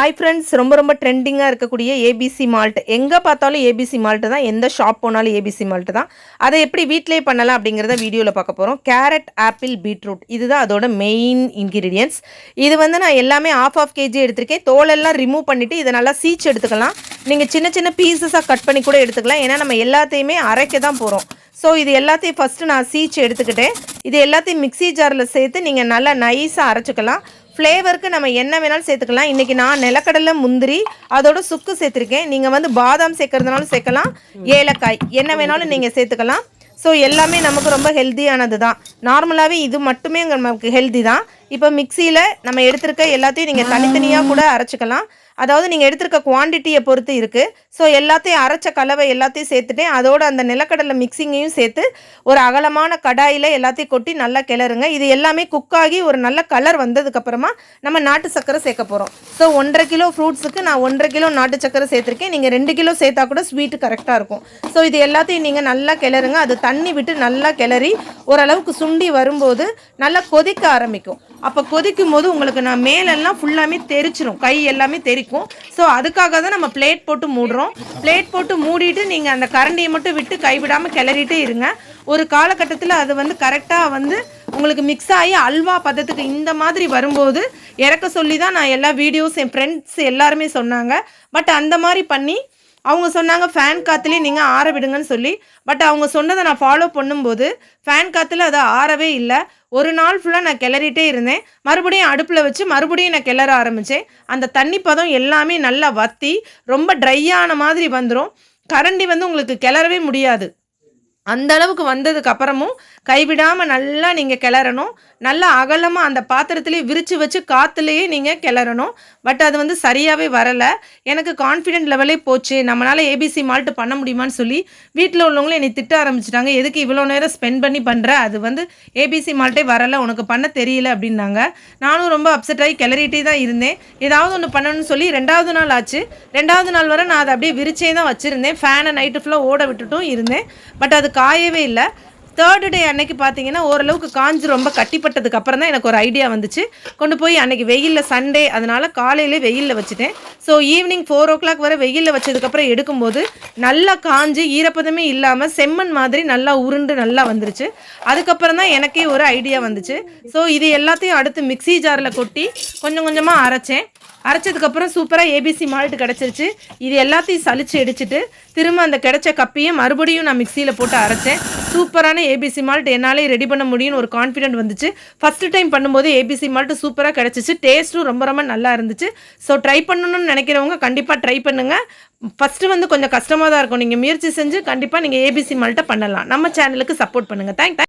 Hi friends, ரொம்ப ட்ரெண்டிங்காக இருக்கக்கூடிய ஏபிசி மால்ட். எங்கே பார்த்தாலும் ஏபிசி மால்ட்டு தான், எந்த ஷாப் போனாலும் ஏபிசி மால்ட்டு தான். அதை எப்படி வீட்டிலே பண்ணலாம் அப்படிங்கிறத வீடியோவில் பார்க்க போகிறோம். கேரட், ஆப்பிள், பீட்ரூட் இதுதான் அதோட மெயின் இன்க்ரீடியன்ட்ஸ். இது வந்து நான் எல்லாமே ஆஃப் கேஜி எடுத்திருக்கேன். தோலெல்லாம் ரிமூவ் பண்ணிவிட்டு இதை நல்லா சீச்சு எடுத்துக்கலாம். நீங்கள் சின்ன சின்ன பீசஸாக கட் பண்ணி கூட எடுத்துக்கலாம். ஏன்னா நம்ம எல்லாத்தையுமே அரைக்க தான் போகிறோம். ஸோ இது எல்லாத்தையும் ஃபஸ்ட்டு நான் சீச்சு எடுத்துக்கிட்டேன். இது எல்லாத்தையும் மிக்ஸி ஜாரில் சேர்த்து நீங்கள் நல்லா நைஸாக அரைச்சிக்கலாம். ஃப்ளேவருக்கு நம்ம என்ன வேணாலும் சேர்த்துக்கலாம். இன்றைக்கி நான் நிலக்கடலை, முந்திரி, அதோட சுக்கு சேர்த்துருக்கேன். நீங்கள் வந்து பாதாம் சேர்க்கறதுனாலும் சேர்க்கலாம், ஏலக்காய் என்ன வேணாலும் நீங்கள் சேர்த்துக்கலாம். ஸோ எல்லாமே நமக்கு ரொம்ப ஹெல்த்தியானது தான். நார்மலாகவே இது மட்டுமே நமக்கு ஹெல்த்தி தான். இப்போ மிக்சியில் நம்ம எடுத்துருக்க எல்லாத்தையும் நீங்கள் தனித்தனியாக கூட அரைச்சிக்கலாம். அதாவது நீங்கள் எடுத்துருக்க குவான்டிட்டியை பொறுத்து இருக்குது. ஸோ எல்லாத்தையும் அரைச்ச கலவை எல்லாத்தையும் சேர்த்துட்டேன். அதோடு அந்த நிலக்கடலை மிக்சிங்கையும் சேர்த்து ஒரு அகலமான கடாயில் எல்லாத்தையும் கொட்டி நல்லா கிளறுங்க. இது எல்லாமே குக்காகி ஒரு நல்ல கலர் வந்ததுக்கப்புறமா நம்ம நாட்டு சக்கரை சேர்க்க போகிறோம். ஸோ 1.5 கிலோ ஃப்ரூட்ஸுக்கு நான் 1.5 கிலோ நாட்டு சக்கரை சேர்த்துருக்கேன். நீங்கள் 2 கிலோ சேர்த்தா கூட ஸ்வீட்டு கரெக்டாக இருக்கும். ஸோ இது எல்லாத்தையும் நீங்கள் நல்லா கிளறுங்க. அது தண்ணி விட்டு நல்லா கிளறி ஓரளவுக்கு சுண்டி வரும்போது நல்லா கொதிக்க ஆரம்பிக்கும். அப்போ கொதிக்கும் போது உங்களுக்கு நான் மேலெல்லாம் ஃபுல்லாமே தெரிச்சிடும், கை எல்லாமே தெரிக்கும். ஸோ அதுக்காக தான் நம்ம பிளேட் போட்டு மூடுறோம். பிளேட் போட்டு மூடிட்டு நீங்கள் அந்த கரண்டியை மட்டும் விட்டு கைவிடாமல் கிளறிட்டே இருங்க. ஒரு காலகட்டத்தில் அது வந்து கரெக்டாக வந்து உங்களுக்கு மிக்ஸ் ஆகி அல்வா பதத்துக்கு இந்த மாதிரி வரும்போது இறக்க சொல்லி தான் நான் எல்லா வீடியோஸ் என் ஃப்ரெண்ட்ஸ் எல்லாருமே சொன்னாங்க. பட் அந்த மாதிரி பண்ணி அவங்க சொன்னாங்க ஃபேன் காற்றுலேயே நீங்கள் ஆற விடுங்கன்னு சொல்லி. பட் அவங்க சொன்னதை நான் ஃபாலோ பண்ணும்போது ஃபேன் காற்றுல அது ஆறவே இல்லை. ஒரு நாள் ஃபுல்லாக நான் கிளறிட்டே இருந்தேன். மறுபடியும் அடுப்பில் வச்சு மறுபடியும் நான் கிளற ஆரம்பித்தேன். அந்த தண்ணி பதம் எல்லாமே நல்லா வற்றி ரொம்ப ட்ரையான மாதிரி வந்துடும். கரண்டி வந்து உங்களுக்கு கிளறவே முடியாது. அந்த அளவுக்கு வந்ததுக்கு அப்புறமும் கைவிடாமல் நல்லா நீங்கள் கிளறணும். நல்லா அகலமாக அந்த பாத்திரத்துலேயே விரித்து வச்சு காற்றுலேயே நீங்கள் கிளறணும். பட் அது வந்து சரியாகவே வரலை. எனக்கு கான்ஃபிடென்ட் லெவலே போச்சு. நம்மளால் ஏபிசி மால்ட்டு பண்ண முடியுமான்னு சொல்லி வீட்டில் உள்ளவங்களும் என்னை திட்ட ஆரம்பிச்சிட்டாங்க. எதுக்கு இவ்வளோ நேரம் ஸ்பெண்ட் பண்ணி பண்ணுற, அது வந்து ஏபிசி மால்ட்டே வரலை, உனக்கு பண்ண தெரியல அப்படின்னாங்க. நானும் ரொம்ப அப்செட் ஆகி கிளறிட்டே தான் இருந்தேன். ஏதாவது ஒன்று பண்ணணும்னு சொல்லி 2வது நாள் ஆச்சு. 2வது நாள் வரை நான் அதை அப்படியே விரிச்சே தான் வச்சுருந்தேன். ஃபேனை நைட்டு ஃபுல்லாக ஓட விட்டுட்டும் இருந்தேன். பட் அது காயவே இல்லை. 3rd டே அன்னைக்கு பார்த்தீங்கன்னா ஓரளவுக்கு காஞ்சு ரொம்ப கட்டிப்பட்டதுக்கு அப்புறம் தான் எனக்கு ஒரு ஐடியா வந்துச்சு. கொண்டு போய் அன்னைக்கு வெயிலில் சண்டே, அதனால் காலையிலே வெயிலில் வச்சுட்டேன். ஸோ ஈவினிங் 4 o'clock வரை வெயிலில் வச்சதுக்கப்புறம் எடுக்கும்போது நல்லா காஞ்சு ஈரப்பதமே இல்லாமல் செம்மண் மாதிரி நல்லா உருண்டு நல்லா வந்துருச்சு. அதுக்கப்புறம் தான் எனக்கே ஒரு ஐடியா வந்துச்சு. ஸோ இது எல்லாத்தையும் அடுத்து மிக்ஸி ஜாரில் கொட்டி கொஞ்சம் கொஞ்சமாக அரைச்சேன். அரைச்சதுக்கப்புறம் சூப்பராக ஏபிசி மால்ட் கிடச்சிருச்சு. இது எல்லாத்தையும் சலிச்சு எடுத்துட்டு திரும்ப அந்த கிடைச்ச கப்பையும் மறுபடியும் நான் மிக்சியில் போட்டு அரைச்சேன். சூப்பரான ஏபிசி மால்ட் என்னாலே ரெடி பண்ண முடியும்னு ஒரு கான்ஃபிடென்ட் வந்துச்சு. ஃபஸ்ட்டு டைம் பண்ணும்போது ஏபிசி மால்ட் சூப்பராக கிடச்சிச்சு. டேஸ்ட்டும் ரொம்ப நல்லா இருந்துச்சு. ஸோ ட்ரை பண்ணணும்னு நினைக்கிறவங்க கண்டிப்பாக ட்ரை பண்ணுங்கள். ஃபஸ்ட்டு வந்து கொஞ்சம் கஷ்டமாக தான் இருக்கும். நீங்கள் முயற்சி செஞ்சு கண்டிப்பாக நீங்கள் ஏபிசி மால்ட்டை பண்ணலாம். நம்ம சேனலுக்கு சப்போர்ட் பண்ணுங்கள். தேங்க்ஸ்.